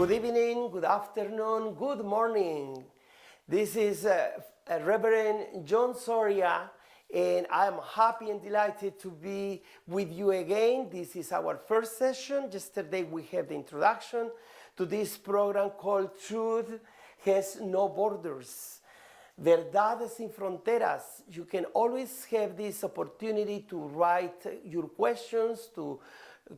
Good evening, good afternoon, good morning. This is Reverend John Soria, and I'm happy and delighted to be with you again. This is our first session. Yesterday we had the introduction to this program called Truth Has No Borders. Verdades sin fronteras. You can always have this opportunity to write your questions, to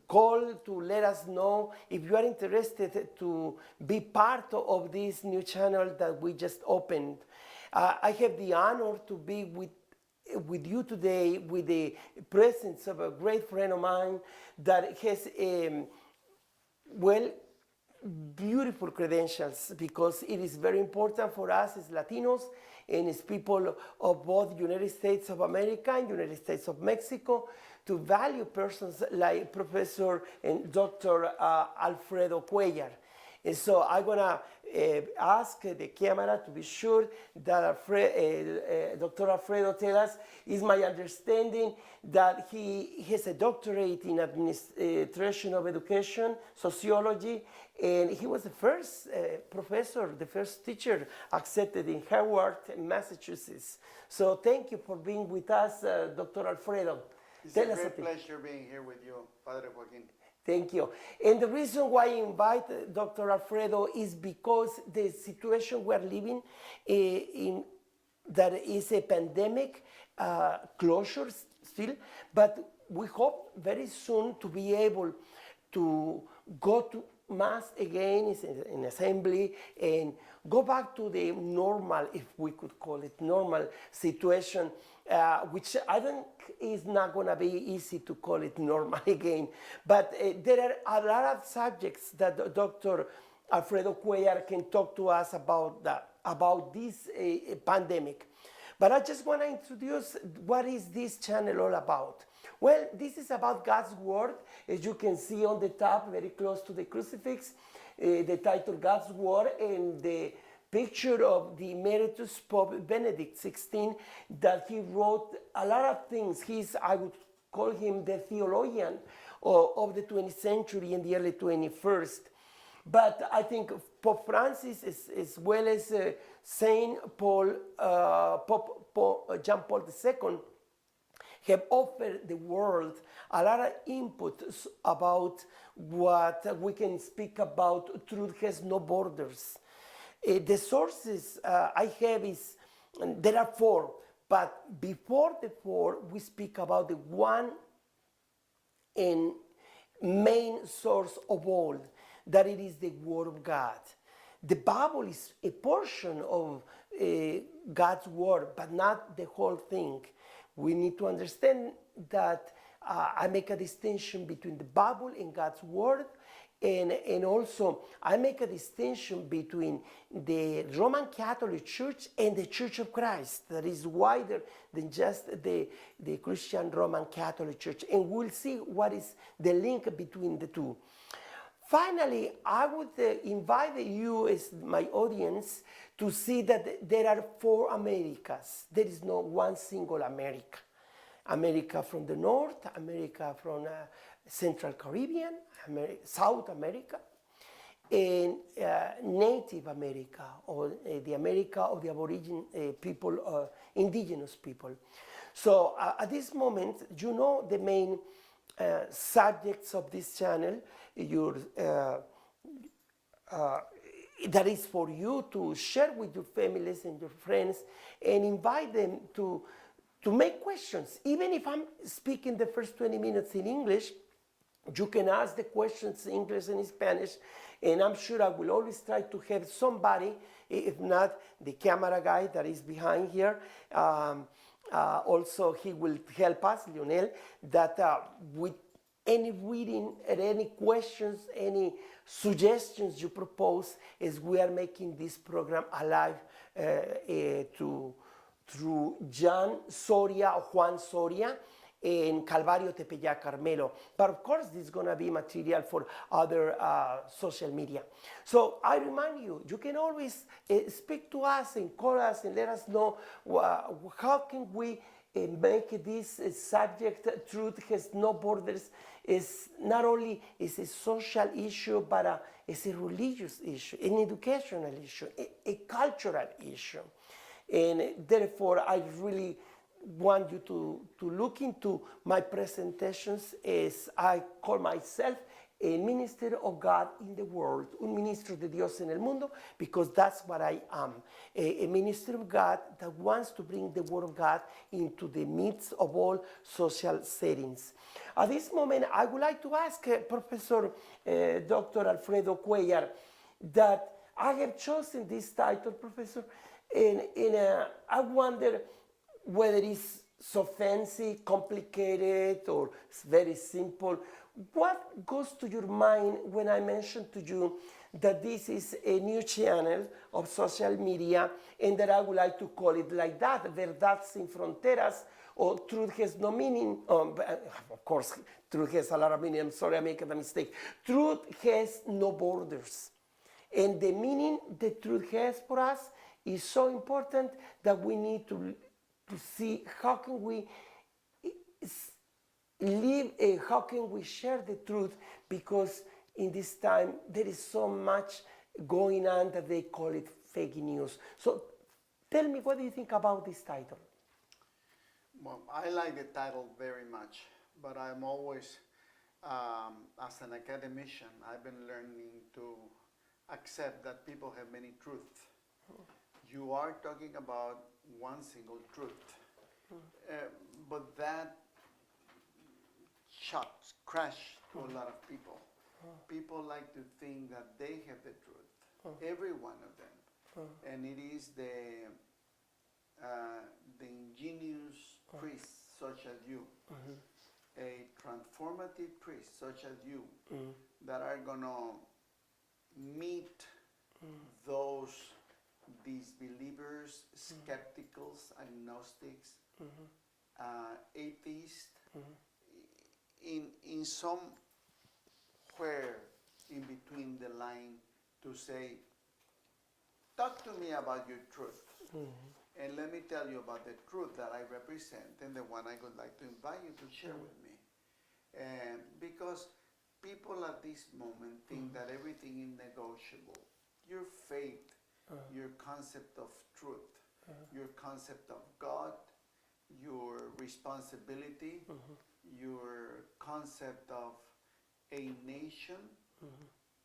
call to let us know if you are interested to be part of this new channel that we just opened. I have the honor to be with you today with the presence of a great friend of mine that has beautiful credentials, because it is very important for us as Latinos and as people of both United States of America and United States of Mexico to value persons like Professor and Dr. Alfredo Cuellar. And so I'm gonna ask the camera to be sure that Dr. Alfredo tell us, is my understanding that he has a doctorate in administration of education, sociology, and he was the first professor, the first teacher accepted in Harvard, Massachusetts. So thank you for being with us, Dr. Alfredo. It's a great pleasure being here with you, Padre Joaquin. Thank you. And the reason why I invite Dr. Alfredo is because the situation we're living in, that is a pandemic, closures still, but we hope very soon to be able to go to Mass again in assembly and go back to the normal, if we could call it normal situation, which I think is not going to be easy to call it normal again. But there are a lot of subjects that Dr. Alfredo Cuellar can talk to us about this pandemic. But I just want to introduce what is this channel all about. Well, this is about God's Word, as you can see on the top, very close to the crucifix, the title God's Word, and the picture of the Emeritus Pope Benedict XVI, that he wrote a lot of things. I would call him the theologian of the 20th century and the early 21st. But I think Pope Francis, as well as Saint Paul, Pope John Paul II, have offered the world a lot of input about what we can speak about. Truth has no borders. The sources I have there are four, but before the four, we speak about the one and main source of all, that it is the Word of God. The Bible is a portion of God's Word, but not the whole thing. We need to understand that I make a distinction between the Bible and God's Word, and also I make a distinction between the Roman Catholic Church and the Church of Christ, that is wider than just the Christian Roman Catholic Church. And we'll see what is the link between the two. Finally, I would invite you as my audience to see that there are four Americas. There is no one single America. America from the North, America from Central Caribbean, South America, and Native America, or the America of the Aboriginal people, indigenous people. So at this moment, you know the main subjects of this channel, that is for you to share with your families and your friends and invite them to make questions. Even if I'm speaking the first 20 minutes in English, you can ask the questions in English and in Spanish, and I'm sure I will always try to have somebody, if not the camera guy that is behind here. Also, he will help us, Lionel, that with any reading and any questions, any suggestions you propose, as we are making this program alive through Juan Soria, in Calvario Tepeyac Carmelo. But of course, this is going to be material for other social media. So I remind you, you can always speak to us and call us and let us know how can we make this subject, truth has no borders, is not only is a social issue, but it's a religious issue, an educational issue, a cultural issue. And therefore, I really want you to look into my presentations as I call myself a minister of God in the world, un ministro de Dios en el mundo, because that's what I am, a minister of God that wants to bring the word of God into the midst of all social settings. At this moment, I would like to ask Professor Dr. Alfredo Cuellar that I have chosen this title, Professor, and I wonder whether it's so fancy, complicated, or it's very simple. What goes to your mind when I mention to you that this is a new channel of social media and that I would like to call it like that, Verdad Sin Fronteras, or Truth Has No Meaning? Of course, truth has a lot of meaning. I'm sorry, I made a mistake. Truth has no borders. And the meaning the truth has for us is so important that we need to see how can we live, how can we share the truth, because in this time there is so much going on that they call it fake news. So tell me, what do you think about this title? Well, I like the title very much, but I'm always, as an academician, I've been learning to accept that people have many truths. You are talking about one single truth, but that shocks, crash to a lot of people. People like to think that they have the truth, every one of them, and it is the ingenious priests such as you, a transformative priest such as you, that are gonna meet those disbelievers, skepticals, agnostics, atheists, in somewhere in between the line, to say, talk to me about your truth. And let me tell you about the truth that I represent and the one I would like to invite you to share with me. And because people at this moment think that everything is negotiable. Your faith, your concept of truth, your concept of God, your responsibility, your concept of a nation,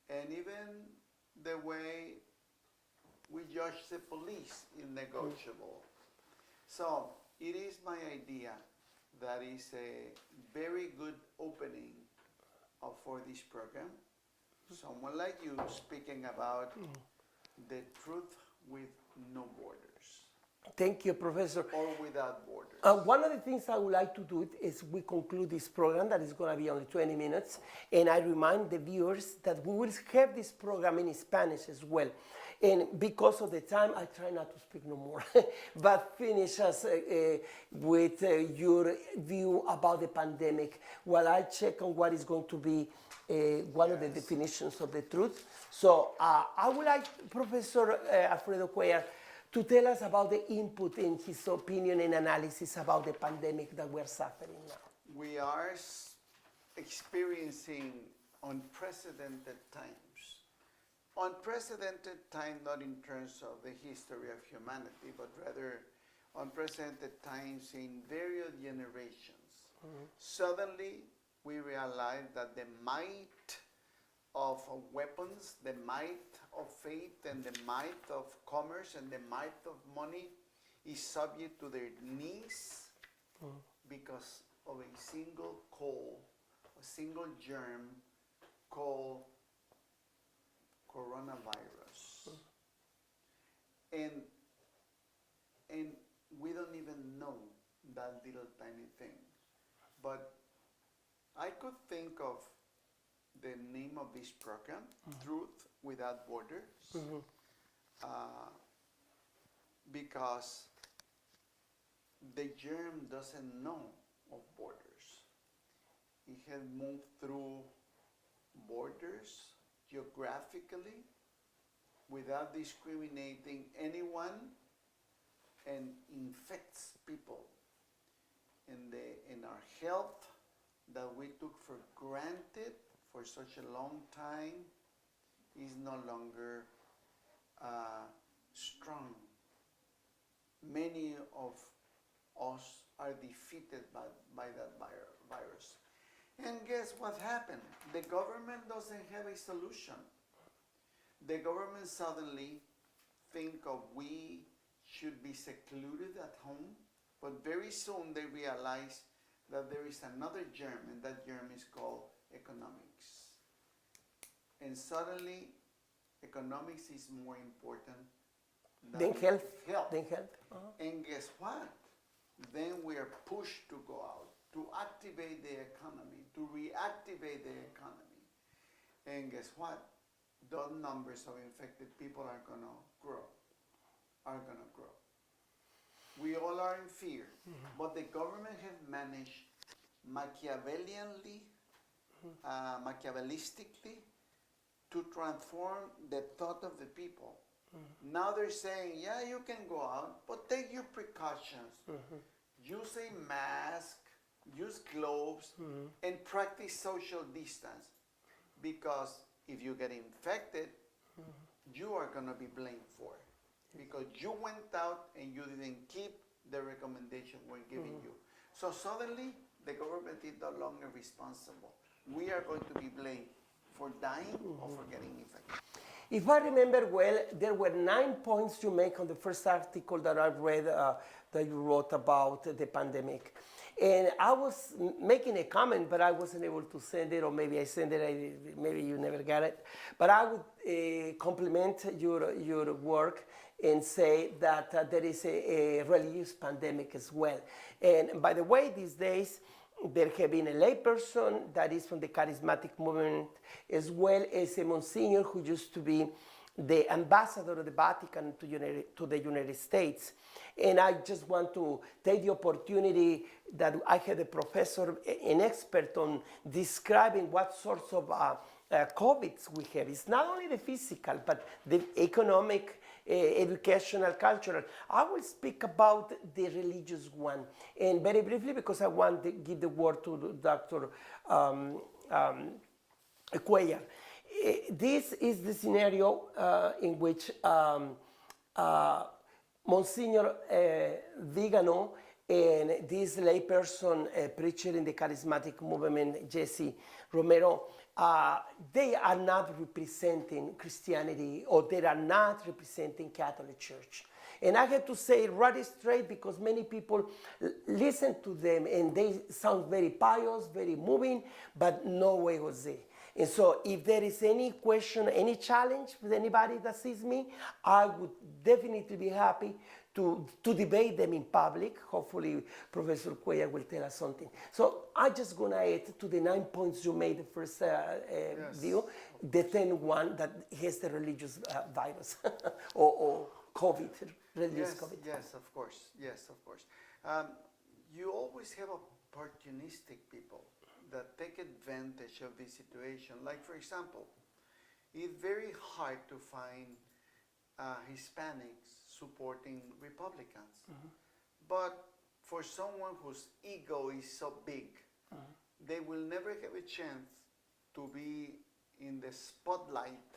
and even the way we judge the police is negotiable. So it is my idea that is a very good opening for this program. Someone like you speaking about the truth with no borders. Thank you, Professor. Or without borders. One of the things I would like to do is we conclude this program that is going to be only 20 minutes, and I remind the viewers that we will have this program in Spanish as well. And because of the time, I try not to speak no more, but finish us with your view about the pandemic, while I check on what is going to be one of the definitions of the truth. So I would like Professor Alfredo Cuellar to tell us about the input in his opinion and analysis about the pandemic that we're suffering now. We are experiencing unprecedented times. Unprecedented time not in terms of the history of humanity, but rather unprecedented times in various generations. Suddenly, we realize that the might of weapons, the might of faith, and the might of commerce, and the might of money is subject to their knees because of a single call, a single germ called coronavirus. And we don't even know that little tiny thing. But I could think of the name of this program, Truth Without Borders, because the germ doesn't know of borders. It had moved through borders geographically without discriminating anyone and infects people. In our health that we took for granted for such a long time is no longer strong. Many of us are defeated by that virus. And guess what happened? The government doesn't have a solution. The government suddenly think of we should be secluded at home, but very soon they realize that there is another germ, and that germ is called economics. And suddenly, economics is more important Then health. Then health. And guess what? Then we are pushed to go out, to activate the economy, to reactivate the economy. And guess what? Those numbers of infected people are gonna grow. We all are in fear, but the government has managed machiavellistically to transform the thought of the people. Now they're saying, yeah, you can go out, but take your precautions. Use a mask, use gloves, and practice social distance. Because if you get infected, you are going to be blamed for it. Because you went out and you didn't keep the recommendation we're giving you. So suddenly, the government is no longer responsible. We are going to be blamed for dying or for getting infected. If I remember well, there were 9 points you make on the first article that I read that you wrote about the pandemic. And I was making a comment, but I wasn't able to send it, or maybe I sent it, maybe you never got it. But I would compliment your work and say that there is a religious pandemic as well. And by the way, these days, there have been a layperson that is from the charismatic movement, as well as a Monsignor who used to be the ambassador of the Vatican to the United States. And I just want to take the opportunity that I had a professor, an expert on describing what sorts of COVIDs we have. It's not only the physical, but the economic, educational, cultural. I will speak about the religious one. And very briefly, because I want to give the word to Dr. Cuellar. This is the scenario in which Monsignor Vigano and this layperson preacher in the charismatic movement, Jesse Romero, they are not representing Christianity, or they are not representing Catholic Church. And I have to say it right straight, because many people listen to them and they sound very pious, very moving, but no way Jose. And so if there is any question, any challenge with anybody that sees me, I would definitely be happy to debate them in public. Hopefully Professor Cuellar will tell us something. So I'm just going to add to the 9 points you made the first view, the 10th one that has the religious virus or COVID, religious COVID. Yes, of course. You always have opportunistic people that take advantage of this situation. Like, for example, it's very hard to find Hispanics supporting Republicans. But for someone whose ego is so big, they will never have a chance to be in the spotlight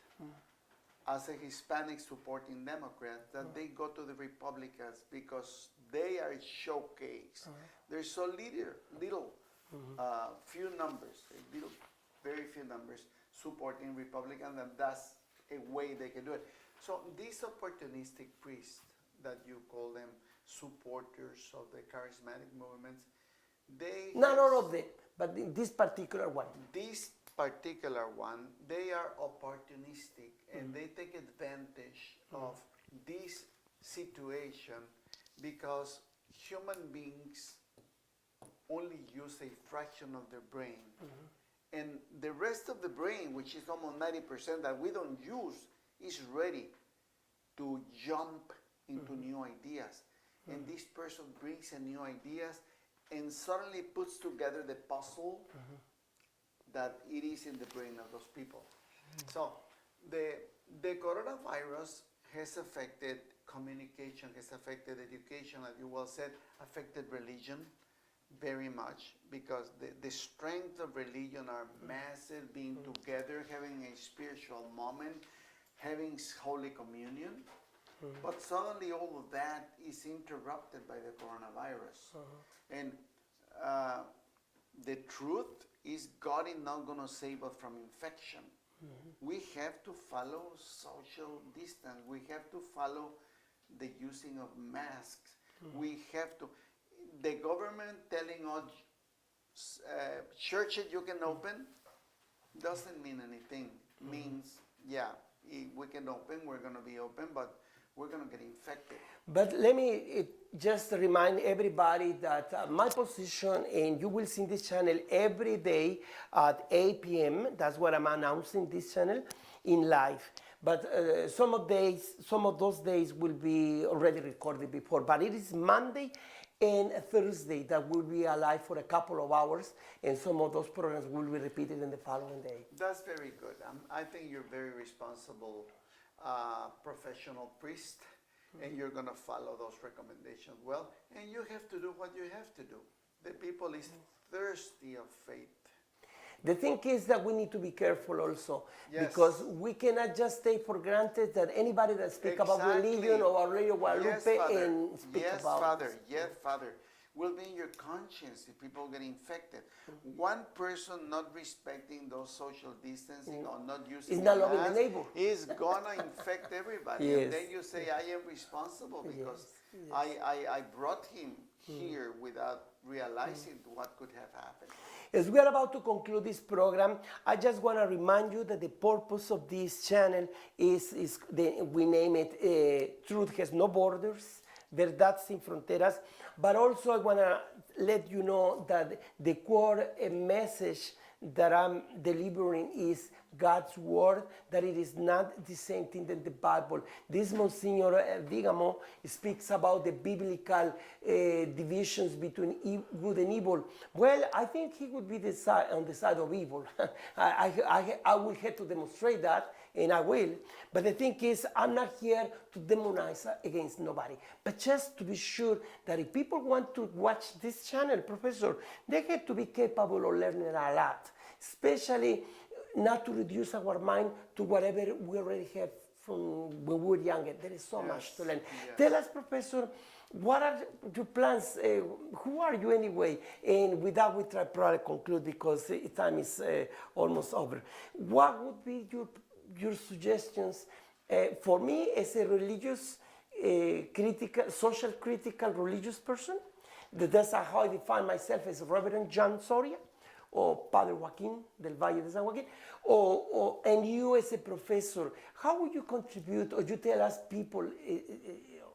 as a Hispanic supporting Democrat, that they go to the Republicans because they are showcased. There's so little few numbers, very few numbers supporting Republicans, and that's a way they can do it. So these opportunistic priests that you call them supporters of the charismatic movements, they not all of them, but in this particular one. This particular one, they are opportunistic, and they take advantage of this situation because human beings only use a fraction of their brain. And the rest of the brain, which is almost 90% that we don't use, is ready to jump into new ideas. And this person brings a new ideas, and suddenly puts together the puzzle that it is in the brain of those people. So the coronavirus has affected communication, has affected education, as you well said, affected religion very much, because the strength of religion are massive, being together, having a spiritual moment, having Holy Communion. But suddenly all of that is interrupted by the coronavirus. And the truth is God is not going to save us from infection. We have to follow social distance. We have to follow the using of masks. We have to, the government telling us churches you can open doesn't mean anything. Means, yeah, we can open, we're going to be open, but we're going to get infected. But let me just remind everybody that my position, and you will see this channel every day at 8 p.m. That's what I'm announcing, this channel in live. But some of those days will be already recorded before. But it is Monday and Thursday that will be alive for a couple of hours, and some of those programs will be repeated in the following day. That's very good. I think you're very responsible professional priest, and you're going to follow those recommendations well, and you have to do what you have to do. The people is thirsty of faith. The thing is that we need to be careful also, Yes. because we cannot just take for granted that anybody that speaks about religion or Radio Guadalupe Yes, Father. and speak Yes, about Father. Yes, Father. Will be in your conscience if people get infected. One person not respecting those social distancing or not using Is not the loving the mask neighbor. is gonna infect everybody. Yes. And then you say, I am responsible because Yes. I brought him here without realizing what could have happened. As we are about to conclude this program, I just want to remind you that the purpose of this channel we name it Truth Has No Borders, Verdad Sin Fronteras, but also I want to let you know that the core message that I'm delivering is God's word, that it is not the same thing than the Bible. This Monsignor Vigamo speaks about the biblical divisions between good and evil. Well, I think he would be on the side of evil. I will have to demonstrate that, and I will. But the thing is, I'm not here to demonize against nobody, but just to be sure that if people want to watch this channel, Professor, they have to be capable of learning a lot, especially not to reduce our mind to whatever we already have from when we were younger. There is so much to learn. Yes. Tell us, Professor, what are your plans? Who are you anyway? And with that, we try probably conclude because time is almost over. What would be your suggestions for me as a religious, social critical religious person? That's how I define myself, as Reverend John Soria, or Padre Joaquín del Valle de San Joaquín, and you as a professor, how would you contribute, or you tell us people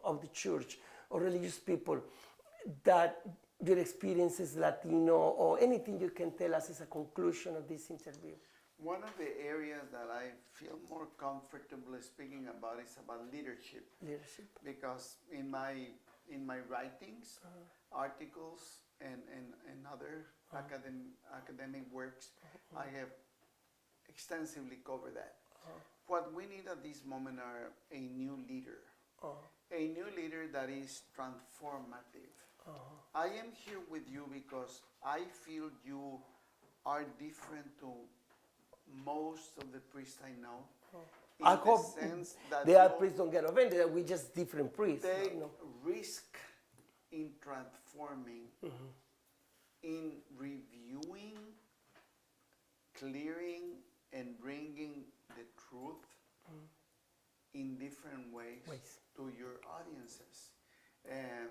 of the church or religious people that your experience as Latino, or anything you can tell us as a conclusion of this interview? One of the areas that I feel more comfortable speaking about is about leadership. Leadership. Because in my writings, articles, and other academic works, I have extensively covered that. What we need at this moment are a new leader. A new leader that is transformative. I am here with you because I feel you are different to most of the priests I know. In I the hope sense that the other you- priests don't get offended that we're just different priests. they you know. risk in transforming, in reviewing, clearing, and bringing the truth in different ways to your audiences. And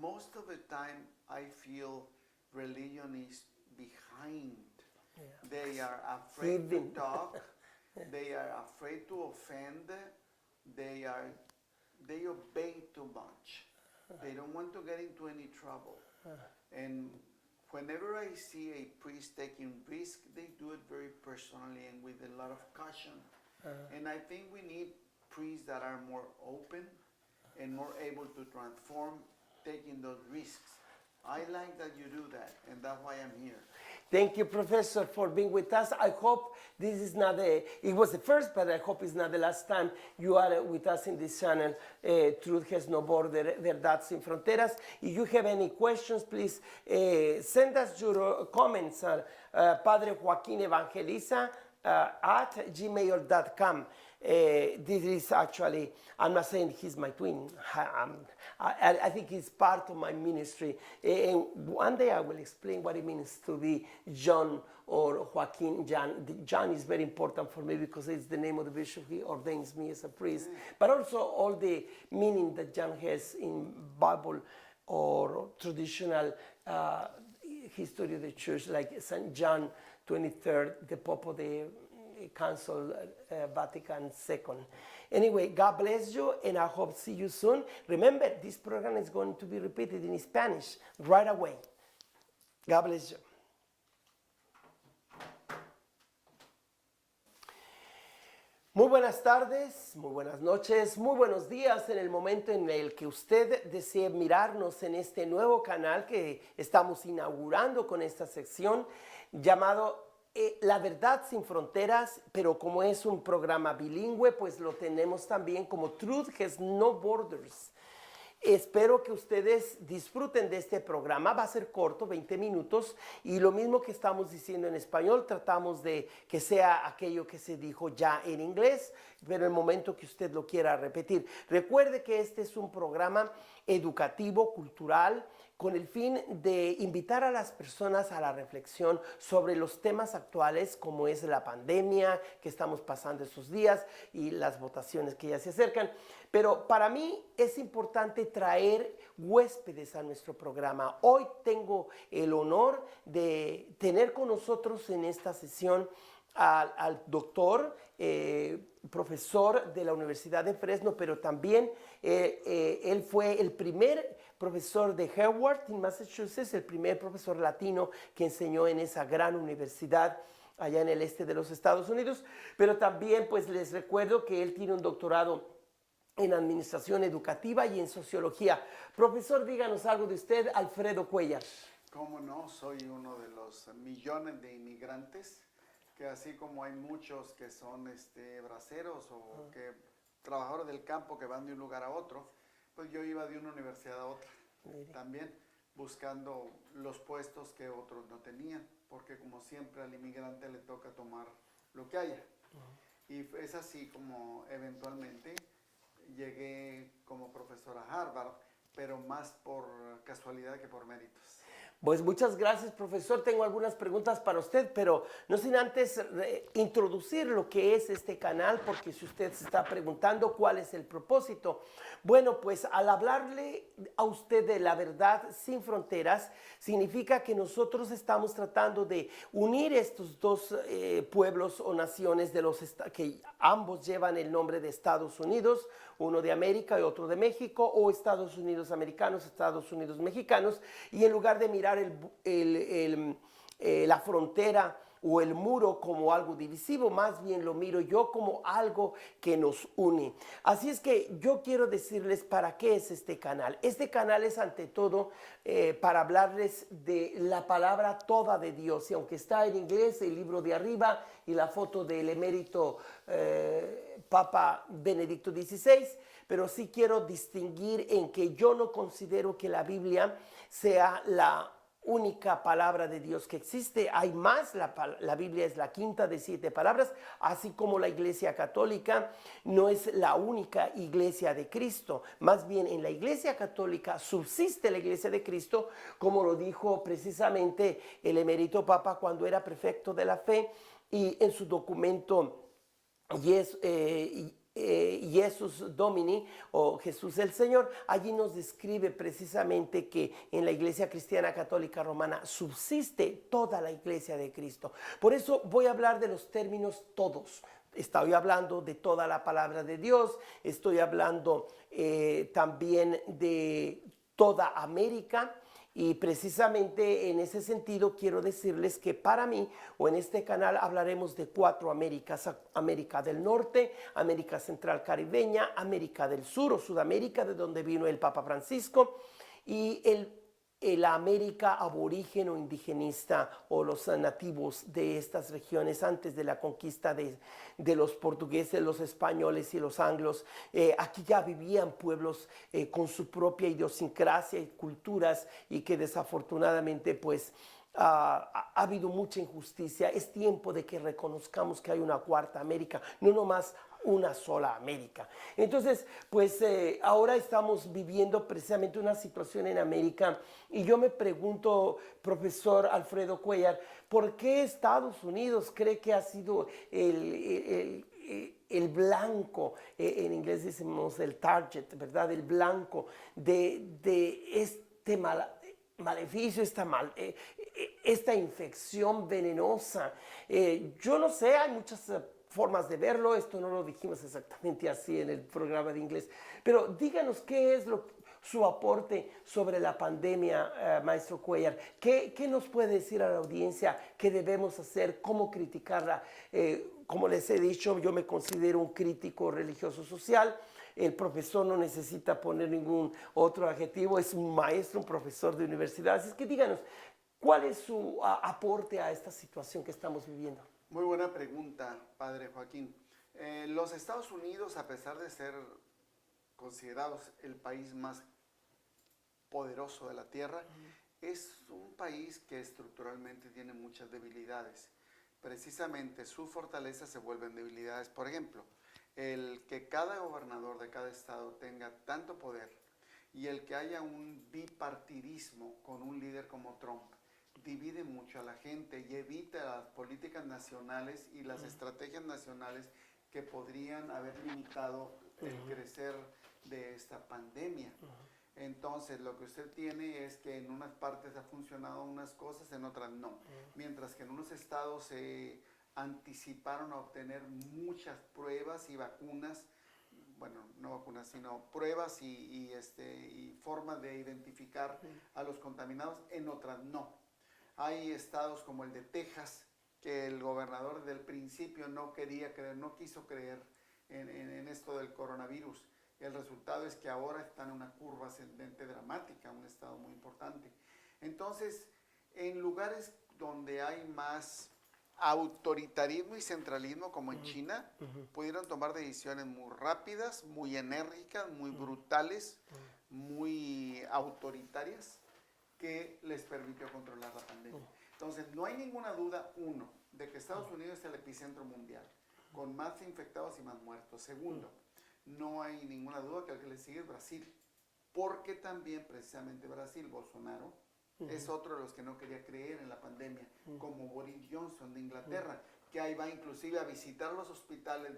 most of the time, I feel religion is behind. They are afraid Hidden. to talk. They are afraid to offend. They obey too much. They don't want to get into any trouble. And whenever I see a priest taking risk, they do it very personally and with a lot of caution. And I think we need priests that are more open and more able to transform, taking those risks. I like that you do that, and that's why I'm here. Thank you, Professor, for being with us. I hope this is not it was the first, but I hope it's not the last time you are with us in this channel. Truth has no border, Verdad sin fronteras. If you have any questions, please send us your comments at Padre Joaquin Evangeliza at gmail.com. This is actually, I'm not saying he's my twin. I think he's part of my ministry. And one day I will explain what it means to be John or Joaquin. John is very important for me because it's the name of the bishop. He ordains me as a priest. But also all the meaning that John has in Bible or traditional history of the church, like St. John 23rd, the Pope of the Council Vatican II. Anyway, God bless you, and I hope to see you soon. Remember, this program is going to be repeated in Spanish right away. God bless you. Muy buenas tardes, muy buenas noches, muy buenos días en el momento en el que usted desee mirarnos en este nuevo canal que estamos inaugurando con esta sección llamado La Verdad sin Fronteras, pero como es un programa bilingüe, pues lo tenemos también como Truth Has No Borders. Espero que ustedes disfruten de este programa. Va a ser corto, 20 minutos, y lo mismo que estamos diciendo en español, tratamos de que sea aquello que se dijo ya en inglés, pero en el momento que usted lo quiera repetir. Recuerde que este es un programa educativo, cultural, con el fin de invitar a las personas a la reflexión sobre los temas actuales como es la pandemia que estamos pasando estos días y las votaciones que ya se acercan. Pero para mí es importante traer huéspedes a nuestro programa. Hoy tengo el honor de tener con nosotros en esta sesión al doctor, profesor de la Universidad de Fresno, pero también él fue el primer profesor de Harvard en Massachusetts, el primer profesor latino que enseñó en esa gran universidad allá en el este de los Estados Unidos. Pero también pues les recuerdo que él tiene un doctorado en administración educativa y en sociología. Profesor, díganos algo de usted, Alfredo Cuellar. ¿Cómo no? Soy uno de los millones de inmigrantes, que así como hay muchos que son braceros o que trabajadores del campo que van de un lugar a otro, pues yo iba de una universidad a otra, también buscando los puestos que otros no tenían, porque como siempre al inmigrante le toca tomar lo que haya. Y es así como eventualmente llegué como profesor a Harvard, pero más por casualidad que por méritos. Pues muchas gracias, profesor. Tengo algunas preguntas para usted, pero no sin antes introducir lo que es este canal, porque si usted se está preguntando cuál es el propósito. Bueno, pues al hablarle a usted de la verdad sin fronteras, significa que nosotros estamos tratando de unir estos dos pueblos o naciones de que ambos llevan el nombre de Estados Unidos, uno de América y otro de México, o Estados Unidos americanos, Estados Unidos mexicanos, y en lugar de mirar la frontera o el muro como algo divisivo, más bien lo miro yo como algo que nos une. Así es que yo quiero decirles para qué es este canal. Este canal es ante todo para hablarles de la palabra toda de Dios, y aunque está en inglés el libro de arriba y la foto del emérito Papa Benedicto XVI, pero sí quiero distinguir en que yo no considero que la Biblia sea la única palabra de Dios que existe. Hay más, la Biblia es la quinta de 7 palabras, así como la Iglesia Católica no es la única Iglesia de Cristo. Más bien en la Iglesia Católica subsiste la Iglesia de Cristo, como lo dijo precisamente el emérito Papa cuando era prefecto de la fe, y en su documento Jesus Domini, o Jesús el Señor, allí nos describe precisamente que en la Iglesia Cristiana Católica Romana subsiste toda la Iglesia de Cristo. Por eso voy a hablar de los términos todos. Estoy hablando de toda la palabra de Dios, estoy hablando también de toda América. Y precisamente en ese sentido quiero decirles que para mí, o en este canal, hablaremos de 4 Américas: América del Norte, América Central Caribeña, América del Sur o Sudamérica, de donde vino el Papa Francisco, y la América aborigen o indigenista o los nativos de estas regiones antes de la conquista de los portugueses, los españoles y los anglos. Aquí ya vivían pueblos con su propia idiosincrasia y culturas y que desafortunadamente pues ha habido mucha injusticia. Es tiempo de que reconozcamos que hay una cuarta América, no nomás una sola América. Entonces, pues ahora estamos viviendo precisamente una situación en América y yo me pregunto, profesor Alfredo Cuéllar, ¿por qué Estados Unidos cree que ha sido el blanco, en inglés decimos el target, ¿verdad? El blanco de este maleficio, esta infección venenosa? Yo no sé, hay muchas formas de verlo, esto no lo dijimos exactamente así en el programa de inglés, pero díganos qué es su aporte sobre la pandemia, maestro Cuéllar. ¿Qué nos puede decir a la audiencia? ¿Qué debemos hacer? ¿Cómo criticarla? Como les he dicho, yo me considero un crítico religioso social. El profesor no necesita poner ningún otro adjetivo, es un maestro, un profesor de universidad. Así es que díganos, ¿cuál es su aporte a esta situación que estamos viviendo? Muy buena pregunta, padre Joaquín. Los Estados Unidos, a pesar de ser considerados el país más poderoso de la Tierra, es un país que estructuralmente tiene muchas debilidades. Precisamente sus fortalezas se vuelven debilidades. Por ejemplo, el que cada gobernador de cada estado tenga tanto poder y el que haya un bipartidismo con un líder como Trump divide mucho a la gente y evita las políticas nacionales y las estrategias nacionales que podrían haber limitado el crecer de esta pandemia. Entonces, lo que usted tiene es que en unas partes ha funcionado unas cosas, en otras no. Mientras que en unos estados se anticiparon a obtener muchas pruebas y vacunas, bueno, no vacunas, sino pruebas y formas de identificar a los contaminados, en otras no. Hay estados como el de Texas, que el gobernador desde el principio no quería creer, no quiso creer en esto del coronavirus. El resultado es que ahora está en una curva ascendente dramática, un estado muy importante. Entonces, en lugares donde hay más autoritarismo y centralismo, como en China, pudieron tomar decisiones muy rápidas, muy enérgicas, muy brutales, muy autoritarias, que les permitió controlar la pandemia. Entonces, no hay ninguna duda, uno, de que Estados Unidos es el epicentro mundial, con más infectados y más muertos. Segundo, no hay ninguna duda que el que le sigue es Brasil, porque también precisamente Brasil, Bolsonaro, es otro de los que no quería creer en la pandemia, como Boris Johnson de Inglaterra, que ahí va inclusive a visitar los hospitales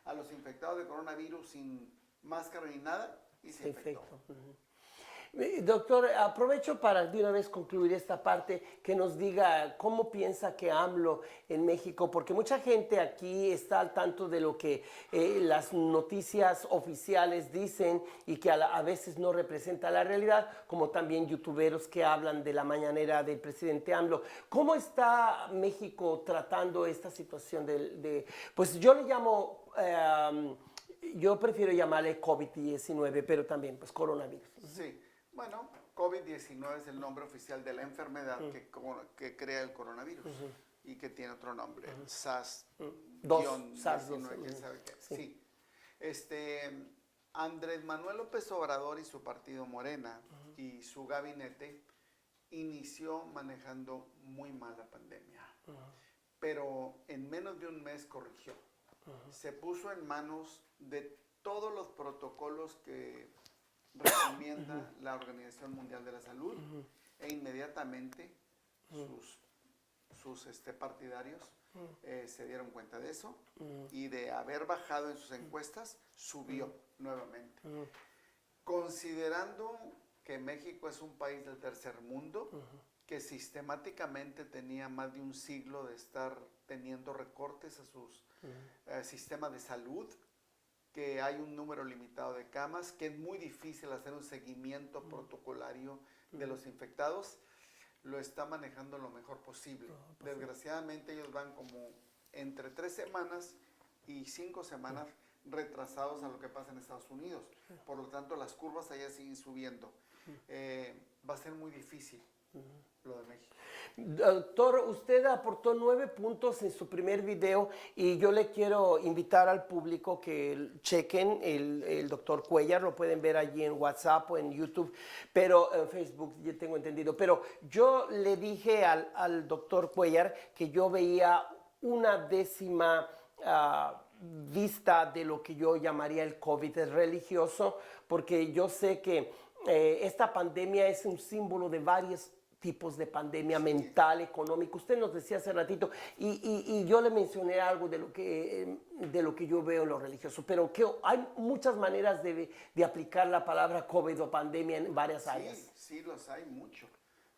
a los infectados de coronavirus sin máscara ni nada, y se infectó. Doctor, aprovecho para de una vez concluir esta parte, que nos diga cómo piensa que AMLO en México, porque mucha gente aquí está al tanto de lo que las noticias oficiales dicen y que a veces no representa la realidad, como también youtuberos que hablan de la mañanera del presidente AMLO. ¿Cómo está México tratando esta situación pues yo le llamo... yo prefiero llamarle COVID-19, pero también pues coronavirus. Sí. Bueno, COVID-19 es el nombre oficial de la enfermedad que crea el coronavirus y que tiene otro nombre, SARS-19, quién sabe qué. Sí. Andrés Manuel López Obrador y su partido Morena y su gabinete inició manejando muy mal la pandemia, pero en menos de un mes corrigió. Se puso en manos de todos los protocolos que recomienda la Organización Mundial de la Salud e inmediatamente sus partidarios se dieron cuenta de eso y de haber bajado en sus encuestas, subió nuevamente. Considerando que México es un país del tercer mundo, que sistemáticamente tenía más de un siglo de estar teniendo recortes a sus sistemas de salud, que hay un número limitado de camas, que es muy difícil hacer un seguimiento protocolario de los infectados, lo está manejando lo mejor posible. Desgraciadamente ellos van como entre 3 semanas y 5 semanas retrasados a lo que pasa en Estados Unidos. Por lo tanto, las curvas allá siguen subiendo. va a ser muy difícil lo de México. Doctor, usted aportó 9 puntos en su primer video y yo le quiero invitar al público que chequen el doctor Cuellar, lo pueden ver allí en WhatsApp o en YouTube, pero en Facebook, ya tengo entendido. Pero yo le dije al doctor Cuellar que yo veía una décima vista de lo que yo llamaría el COVID religioso, porque yo sé que esta pandemia es un símbolo de varios tipos de pandemia mental, económica. Usted nos decía hace ratito, y yo le mencioné algo de lo que yo veo en lo religioso, pero que hay muchas maneras de aplicar la palabra COVID o pandemia en varias áreas. Sí, los hay mucho.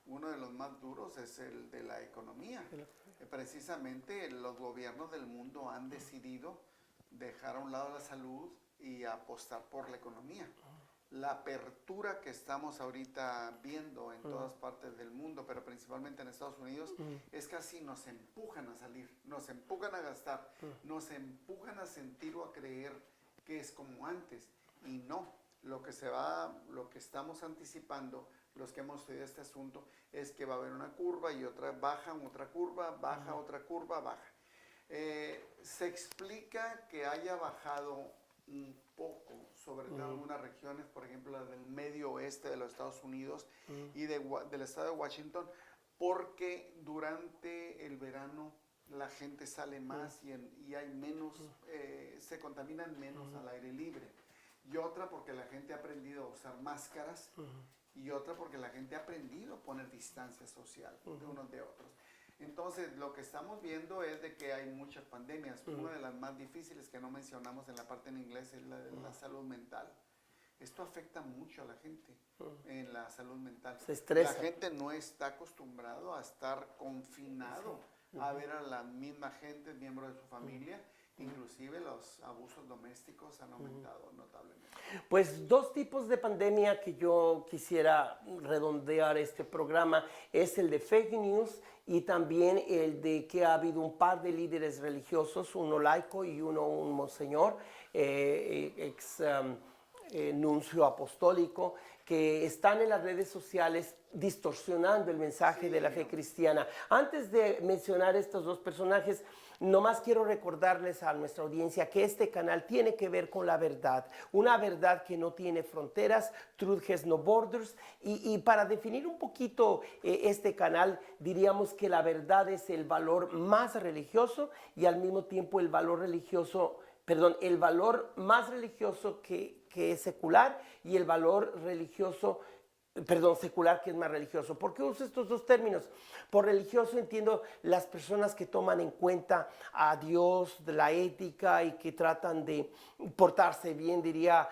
Uno de los más duros es el de la economía. Precisamente los gobiernos del mundo han decidido dejar a un lado la salud y apostar por la economía. La apertura que estamos ahorita viendo en todas partes del mundo, pero principalmente en Estados Unidos, es que así nos empujan a salir, nos empujan a gastar, nos empujan a sentir o a creer que es como antes. Y no, lo que estamos anticipando, los que hemos estudiado este asunto, es que va a haber una curva y otra baja, otra curva, baja, otra curva, baja. Se explica que haya bajado un poco, sobre todo en algunas regiones, por ejemplo la del medio oeste de los Estados Unidos y del estado de Washington, porque durante el verano la gente sale más y hay menos, se contaminan menos al aire libre. Y otra porque la gente ha aprendido a usar máscaras y otra porque la gente ha aprendido a poner distancia social de unos de otros. Entonces, lo que estamos viendo es de que hay muchas pandemias. Una de las más difíciles que no mencionamos en la parte en inglés es la de la salud mental. Esto afecta mucho a la gente en la salud mental. Se estresa. La gente no está acostumbrado a estar confinado, a ver a la misma gente, miembros de su familia. Inclusive los abusos domésticos han aumentado notablemente. Pues 2 tipos de pandemia que yo quisiera redondear este programa es el de fake news y también el de que ha habido un par de líderes religiosos, uno laico y uno un monseñor, nuncio apostólico, que están en las redes sociales distorsionando el mensaje de la fe cristiana. Antes de mencionar estos 2 personajes, nomás quiero recordarles a nuestra audiencia que este canal tiene que ver con la verdad, una verdad que no tiene fronteras, Truth has no borders, y para definir un poquito este canal, diríamos que la verdad es el valor más religioso y al mismo tiempo el valor más religioso que es secular y el valor secular que es más religioso. ¿Por qué uso estos 2 términos? Por religioso entiendo las personas que toman en cuenta a Dios, la ética y que tratan de portarse bien, diría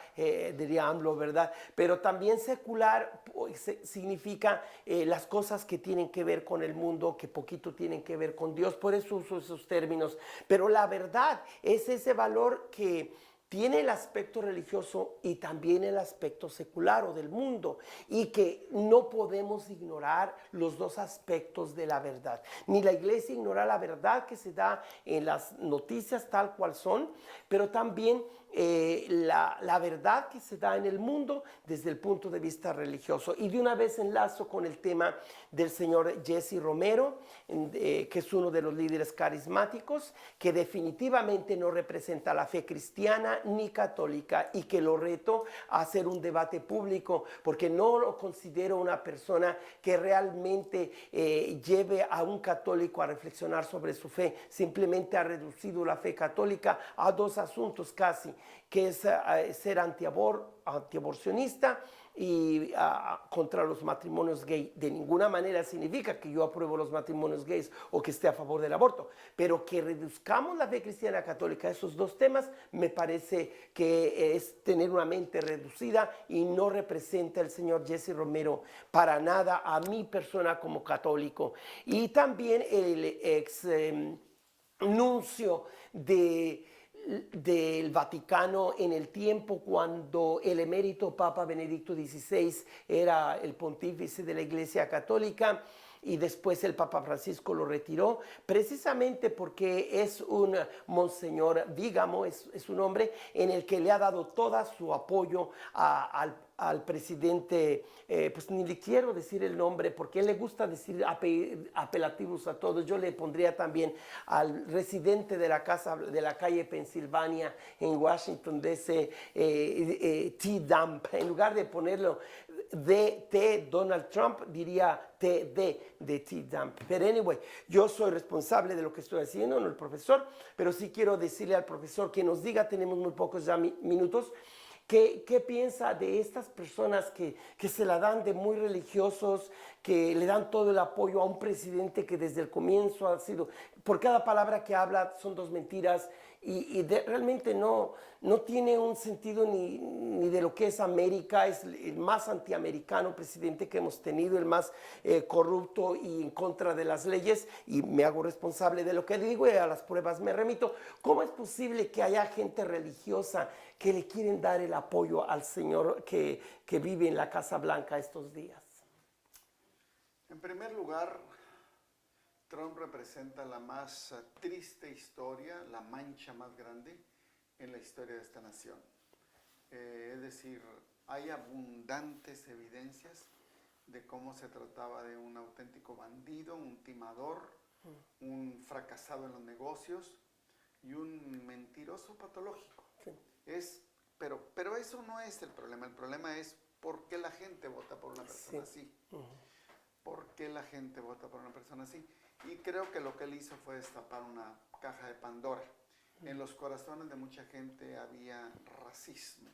AMLO, ¿verdad? Pero también secular significa las cosas que tienen que ver con el mundo, que poquito tienen que ver con Dios. Por eso uso esos términos. Pero la verdad es ese valor que tiene el aspecto religioso y también el aspecto secular o del mundo, y que no podemos ignorar los 2 aspectos de la verdad. Ni la iglesia ignora la verdad que se da en las noticias tal cual son, pero también la verdad que se da en el mundo desde el punto de vista religioso. Y de una vez enlazo con el tema del señor Jesse Romero, que es uno de los líderes carismáticos, que definitivamente no representa la fe cristiana ni católica, y que lo reto a hacer un debate público, porque no lo considero una persona que realmente lleve a un católico a reflexionar sobre su fe. Simplemente ha reducido la fe católica a 2 asuntos casi, que es ser antiaborcionista y contra los matrimonios gay. De ninguna manera significa que yo apruebo los matrimonios gays o que esté a favor del aborto, pero que reduzcamos la fe cristiana católica a esos 2 temas me parece que es tener una mente reducida y no representa el señor Jesse Romero para nada a mi persona como católico. Y también el ex nuncio del Vaticano en el tiempo cuando el emérito Papa Benedicto XVI era el pontífice de la Iglesia Católica, y después el Papa Francisco lo retiró, precisamente porque es un Monseñor Vígamo, es un hombre en el que le ha dado todo su apoyo al presidente, pues ni le quiero decir el nombre porque a él le gusta decir apelativos a todos. Yo le pondría también al residente de la casa de la calle Pensilvania en Washington DC, T. Dump. En lugar de ponerlo T. Donald Trump, diría TD de T. Dump. Pero anyway, yo soy responsable de lo que estoy haciendo, no el profesor, pero sí quiero decirle al profesor que nos diga, tenemos muy pocos ya minutos, ¿qué piensa de estas personas que se la dan de muy religiosos, que le dan todo el apoyo a un presidente que desde el comienzo ha sido, por cada palabra que habla son dos mentiras y realmente no tiene un sentido ni de lo que es América? Es el más antiamericano presidente que hemos tenido, el más corrupto y en contra de las leyes, y me hago responsable de lo que digo y a las pruebas me remito. ¿Cómo es posible que haya gente religiosa que le quieren dar el apoyo al señor que vive en la Casa Blanca estos días? En primer lugar, Trump representa la más triste historia, la mancha más grande en la historia de esta nación. Es decir, hay abundantes evidencias de cómo se trataba de un auténtico bandido, un timador, un fracasado en los negocios y un mentiroso patológico. Sí. Pero eso no es el problema es por qué la gente vota por una persona así. ¿Por qué la gente vota por una persona así? Y creo que lo que él hizo fue destapar una caja de Pandora. En los corazones de mucha gente había racismo.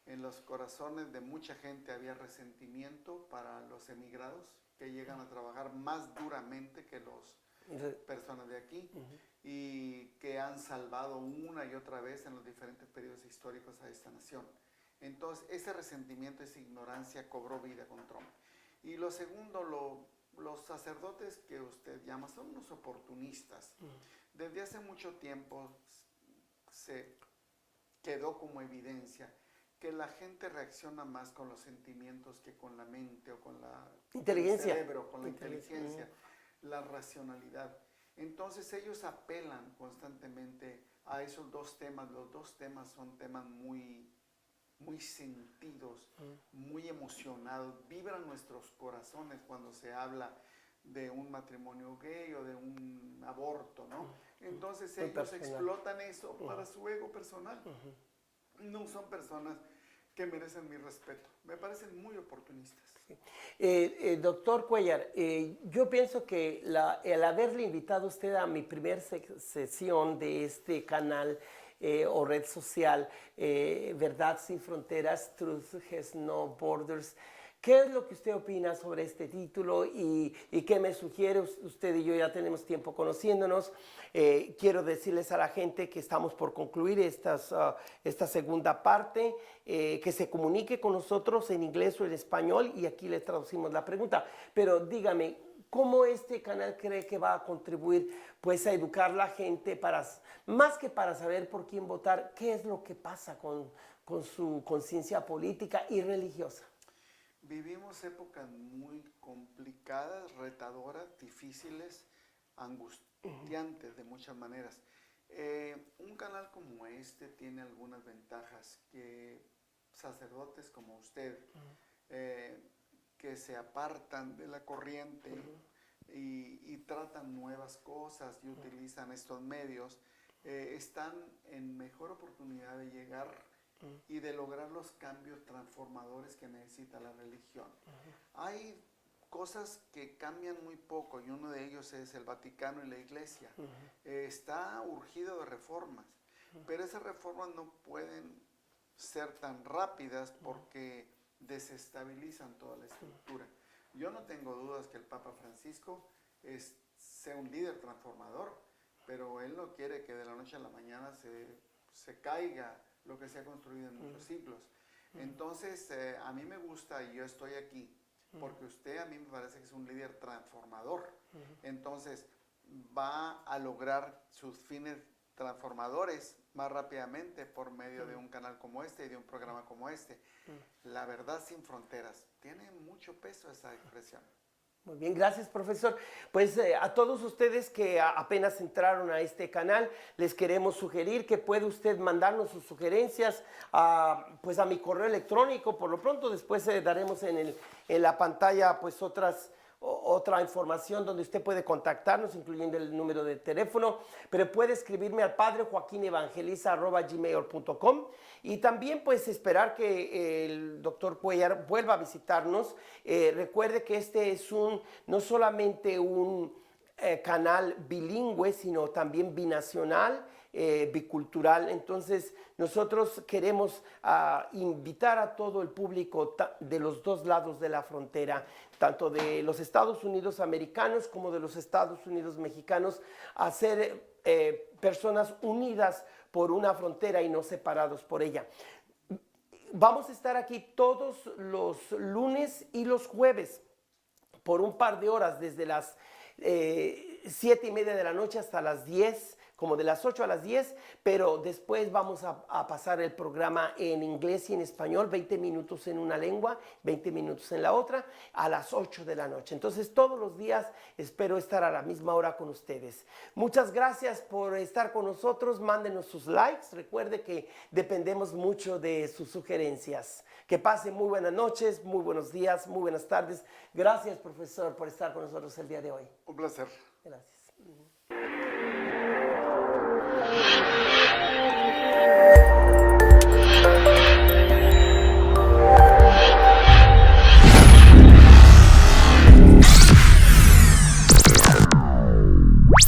En los corazones de mucha gente había resentimiento para los emigrados que llegan a trabajar más duramente que las personas de aquí y que han salvado una y otra vez en los diferentes periodos históricos a esta nación. Entonces, ese resentimiento, esa ignorancia cobró vida con Trump. Y lo segundo, los sacerdotes que usted llama son unos oportunistas. Desde hace mucho tiempo se quedó como evidencia que la gente reacciona más con los sentimientos que con la mente o con inteligencia. el cerebro, con la inteligencia, la racionalidad. Entonces ellos apelan constantemente a esos dos temas. Los dos temas son temas muy sentidos, muy emocionados. Vibran nuestros corazones cuando se habla de un matrimonio gay o de un aborto, ¿no? Entonces ellos explotan eso para su ego personal. No son personas que merecen mi respeto. Me parecen muy oportunistas. Doctor Cuellar, yo pienso que el haberle invitado a usted a mi primer sesión de este canal o red social, Verdad Sin Fronteras, Truth Has No Borders, ¿qué es lo que usted opina sobre este título y qué me sugiere? Usted y yo ya tenemos tiempo conociéndonos. Quiero decirles a la gente que estamos por concluir esta segunda parte, que se comunique con nosotros en inglés o en español y aquí le traducimos la pregunta. Pero dígame, ¿cómo este canal cree que va a contribuir pues a educar a la gente más que para saber por quién votar, qué es lo que pasa con su conciencia política y religiosa? Vivimos épocas muy complicadas, retadoras, difíciles, angustiantes de muchas maneras. Un canal como este tiene algunas ventajas que sacerdotes como usted, que se apartan de la corriente y tratan nuevas cosas y utilizan estos medios, están en mejor oportunidad de llegar y de lograr los cambios transformadores que necesita la religión. Hay cosas que cambian muy poco y uno de ellos es el Vaticano y la Iglesia. Está urgido de reformas, pero esas reformas no pueden ser tan rápidas porque desestabilizan toda la estructura. Yo no tengo dudas que el Papa Francisco sea un líder transformador, pero él no quiere que de la noche a la mañana se caiga lo que se ha construido en muchos siglos. Entonces, a mí me gusta y yo estoy aquí porque usted a mí me parece que es un líder transformador. Entonces, va a lograr sus fines transformadores más rápidamente por medio de un canal como este y de un programa como este. La Verdad Sin Fronteras. Tiene mucho peso esa expresión. Muy bien, gracias, profesor. Pues a todos ustedes que apenas entraron a este canal, les queremos sugerir que puede usted mandarnos sus sugerencias pues a mi correo electrónico. Por lo pronto, después daremos en la pantalla pues otra información donde usted puede contactarnos, incluyendo el número de teléfono, pero puede escribirme al padrejoaquinevangeliza@gmail.com y también pues esperar que el doctor Cuellar vuelva a visitarnos. Recuerde que este es no solamente un canal bilingüe, sino también binacional, bicultural. Entonces nosotros queremos invitar a todo el público de los dos lados de la frontera, tanto de los Estados Unidos americanos como de los Estados Unidos mexicanos, a ser personas unidas por una frontera y no separados por ella. Vamos a estar aquí todos los lunes y los jueves por un par de horas, desde las 7:30 de la noche hasta las 10, como de las 8 a las 10, pero después vamos a pasar el programa en inglés y en español, 20 minutos en una lengua, 20 minutos en la otra, a las 8 de la noche. Entonces todos los días espero estar a la misma hora con ustedes. Muchas gracias por estar con nosotros, mándenos sus likes, recuerde que dependemos mucho de sus sugerencias. Que pasen muy buenas noches, muy buenos días, muy buenas tardes. Gracias, profesor, por estar con nosotros el día de hoy. Un placer. Gracias.